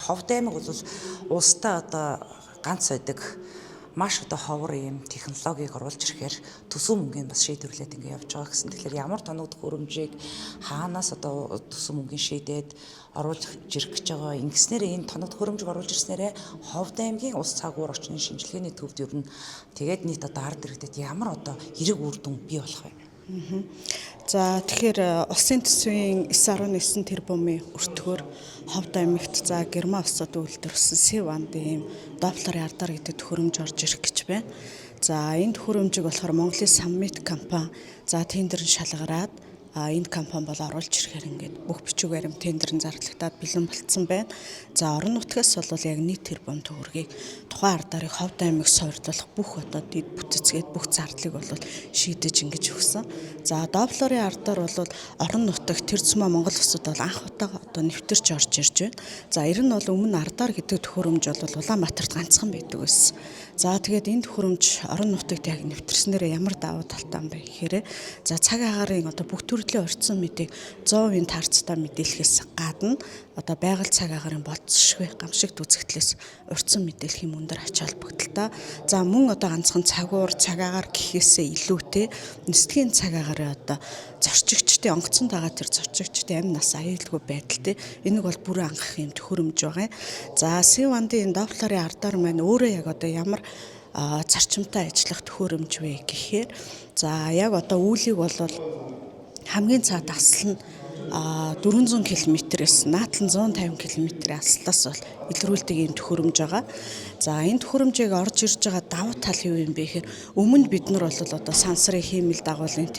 Ховд аймаг бол улстай одоо ганц байдаг маш одоо ховор юм технологиг оруулж ирэхээр төсөв мөнгөний бас шийдвэрлээд ингэ явж байгаа гэсэн. Тэгэхээр ямар тоногдох хөрөмжийг хаанаас одоо төсөв мөнгөний шийдээд оруулж ирэх гэж байгаа. Ингэснээр энэ тоногдох хөрөмжийг оруулж ирснээрээ Ховд аймгийн ус цагуур орчны шинжилгээний төвд ер нь тэгээд нийт одоо ард иргэдэд ямар одоо эрэг үр дүн бий болох вэ? За тэгэхээр улсын төсвийн 9.9 тэрбумын өртгөөр Ховд аймагт за Герман улсад үйлдвэрлэсэн Сивандын Доплерын ардаар гэдэг төхөөрөмж орж ирэх гэж байна. За энэ төхөөрөмжийг болохоор Монголын Саммит компани за тендер шалгараад энэ компани бол оруулж ирэхээр ингээд бүх бичиг баримт тендерын зарлагдаад бэлэн болцсон байна. За орон нутгаас бол яг 1 тэрбум төгрөгийг тухайн ардаарыг Ховд аймаг сойрдуулах бүх одоо дэд бүтцгээд бүх зардлыг бол шийдэж ингэж өгсөн. За Доплерын ардаар бол орон нутагт тэр зүйн Монгол улсад бол анх удаага одоо нэвтэрч орж ирж байна. За ер нь бол өмнө ардаар гэдэг төхөөрөмж бол Улаанбаатарт ганцхан байдаг байсан. За тэгээд энэ төхөөрөмж орон нутагт яг нэвтэрснээр ямар давуу талтай юм бэ гэхээр за цаг агарын одоо бүх төрлийн орцсон мэдээг 100% таарцтай мэдээлэхээс гадна одоо байгаль цаг агарын болцсошгүй гамшигт үзэгдлээс урьдчилан мэдээлэх юм өндөр ач холбогдолтой. За мөн одоо ганцхан цагуур цаг агаар гэхээсээ илүүтэй нисдэгийн цаг агарын одоо зорчигчдын онгоцон дагаа тэр зорчигчдын амь нас аюулгүй байдалтай энийг бол бүрэн анхах юм төхөөрөмж байгаа. За Сивандын Доплерын ардаар маань өөрөө яг одоо ямар зарчимтай ажиллах төхөөрөмж вэ гэхээр за яг одоо үүлийг бол хамгийн цаад асал нь 400 км-с наадлан 150 км-ийн аслаас бол илрүүлдэг юм төхөөрөмж байгаа. За энэ төхөөрөмжийг орж ирж байгаа давуу тал юу юм бэ гэхээр өмнө бид нар бол одоо сансрын хиймэл дагуулын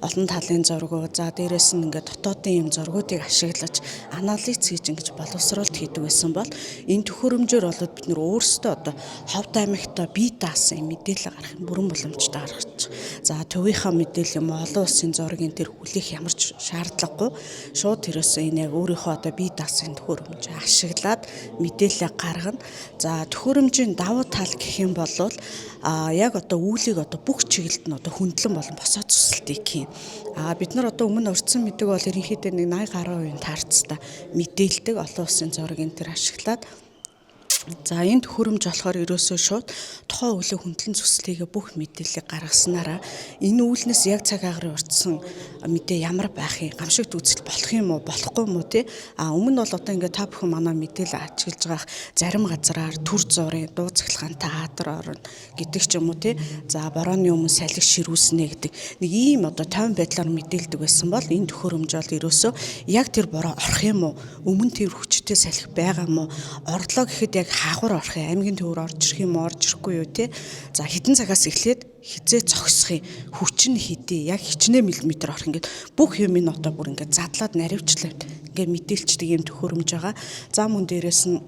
олон талын зургууд за дээрэс нь ингээд дотоодын юм зургуудыг ашиглаж анализ хийж ингэж боловсруулалт хийдэг байсан бол энэ төхөөрөмжөөр бол бид нар өөрсдөө одоо Ховд аймагт бие даасан мэдээлэл гаргах бүрэн боломжтой гаргаж. За төвийнхаа мэдээлэл юм олон улсын зургийн тэр хүлээх ямар ч шаардлагагүй шууд тэрөөс энэ яг өөрийнхөө одоо бие даасан төхөөрөмж ашиглаад мэдээлэл гаргана. За төхөөрөмжийн давуу тал гэх юм бол яг одоо үүлийг одоо бүх чиглэлд нь одоо хөндлөн болон босоо цэцэлтийг хийн. Бид нар одоо өмнө урьдчилан мэддэг бол ерөнхийдөө 80-90% таарцтай мэдээлдэг олон улсын зургийн тэр ашиглаад за энэ төхөөрөмж болохоор ерөөсөө шууд тухайн үүлээ хөндлөн цэцлэгээ бүх мэдээллийг гаргаснараа энэ үүлнээс яг цаг агарын урьдсан мэдээ ямар байх юм гамшигт үзэл болох юм уу болохгүй юм уу өмнө бол одоо ингээд та бүхэн манай мэдээлэл ажиглаж байгаа зарим газраар төр зургийн дуу цахилгаан театр орно гэдэг ч юм уу за борооны өмнө салхи ширүүснэ гэдэг нэг ийм одоо тойм байдлаар мэдээлдэг байсан бол энэ төхөөрөмж бол ерөөсөө яг тэр бороо орох юм уу өмнө тэр хүчтэй салхи байгаа юм уу орлоо гэхэд яг хаагур орох юм аймгийн төвөр орж ирэх юм орж ирэхгүй юу за хэдэн цагаас эхлээд хизээ зогсохын хүч нь хэдий яг хичнээн миллиметр орох ингээд бүх юм энэ одоо бүр ингээд задлаад наривчлаад ингээд мэдээлчдэг юм төхөөрөмж байгаа. За мөн дээрээс нь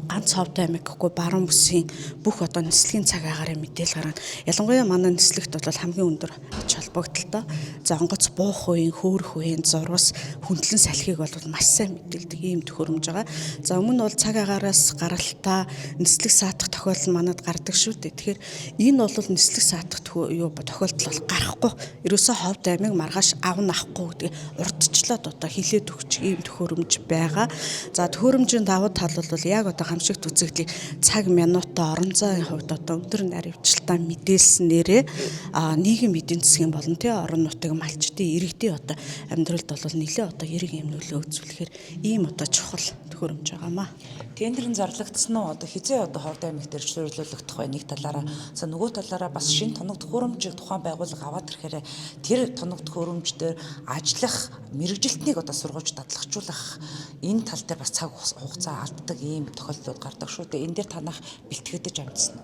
ганц Ховд аймаг гэхгүй баруун бүсийн бүх одоо нислэгийн цаг агарын мэдээлэл гаргана. Ялангуяа манай нислэгт бол хамгийн өндөр ач холбогдолтой. За онгоц буух үеийн хөөрөх үеийн зурвас хөндлөн салхийг бол маш сайн мэдээлдэг ийм төхөөрөмж байгаа. За өмнө бол цаг агаараас гаралтай нислэг саатах тохиолдол манад гардаг шүү дээ. Тэгэхээр энэ бол нислэг саатах тохиолдол бол гарахгүй. Ерөөсөө Ховд аймаг маргааш авна авахгүй гэдэг урдчлаад одоо хилээд өгч ийм төхөөрөмж байгаа. За төхөөрөмжийн давуу тал бол яг одоо гамшигт үзэгдлийг цаг минутаа орон зайын хувьд одоо өдөр наривчлалтаа мэдээлснээрээ нийгэм эдийн засгийн болон орон нутгийн малчдын иргэдийн одоо амьдралд бол нэлээ одоо эрг юм нөлөө үзүүлэхээр ийм одоо чухал төхөөрөмж байгаамаа. Тендерын зарлагдсан уу одоо хизээ одоо Ховд аймаг дээр зөвлөлөгдөх бай нэг талаараа за нөгөө талаараа бас шинэ тоног төхөөрөмжийг тухайн байгууллага аваад ирэхээр тэр тоног төхөөрөмж дээр ажиллах мэрэгжилтнийг одоо сургуулж дадлагжуулах энэ тал дээр бас цаг хугацаа алддаг ийм тохиолдлууд гардаг шүү дээ. Энэ дээр танах бэлтгэгдэж амжсан.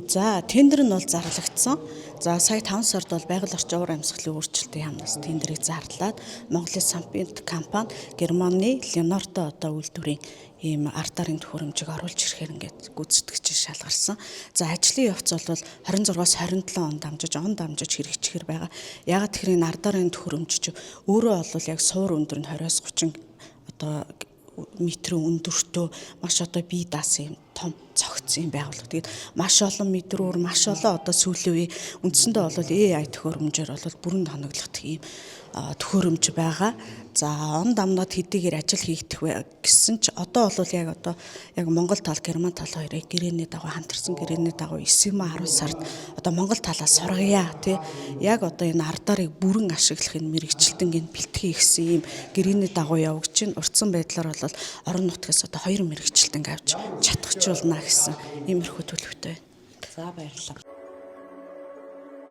За тендер нь бол зарлагдсан. За сая 5 сард бол байгаль орчин уур амьсгалын өөрчлөлтийн яамнаас тендерийг зарлаад Монголын Саммит компани Германы Ленорто одоо үйлдвэрийн ийм ардарын төхөөрөмжийг оруулж ирэхээр ингээд гүйцэтгэгч шалгарсан. За ажлын явц бол 26-аас 27 он дамжиж хэрэгжихээр байгаа. Ягаад тэгэхээр энэ ардарын төхөөрөмж чинь өөрөө бол яг суур өндөр нь 20-30 одоо метрийн өндөртөө маш одоо бие даасан юм том цогцсон юм байгууллага. Тэгээд маш олон мэдрүүр, маш олон одоо сүүлийн үе үндсэндээ бол AI төхөөрөмжөөр бол бүрэн тоноглох тийм төхөөрөмж байгаа. За он дамнаад хэдийгээр ажил хийгдэх гэсэн ч одоо бол яг Монгол тал, Герман тал хоёрын гэрээний дагуу хамтарсан гэрээний дагуу 9-10 сард одоо Монгол талаас сургая тий. Яг одоо энэ ардаарыг бүрэн ашиглахын мэрэгчлэлтэнгийн бэлтгэе гэсэн ийм гэрээний дагуу явагч чинь урдсан байдлаар бол орон нутгаас одоо 2 мэрэгчлэлтэнг авч чадахжуулна гэсэн иймэрхүү төлөвтэй байна. За баярлалаа.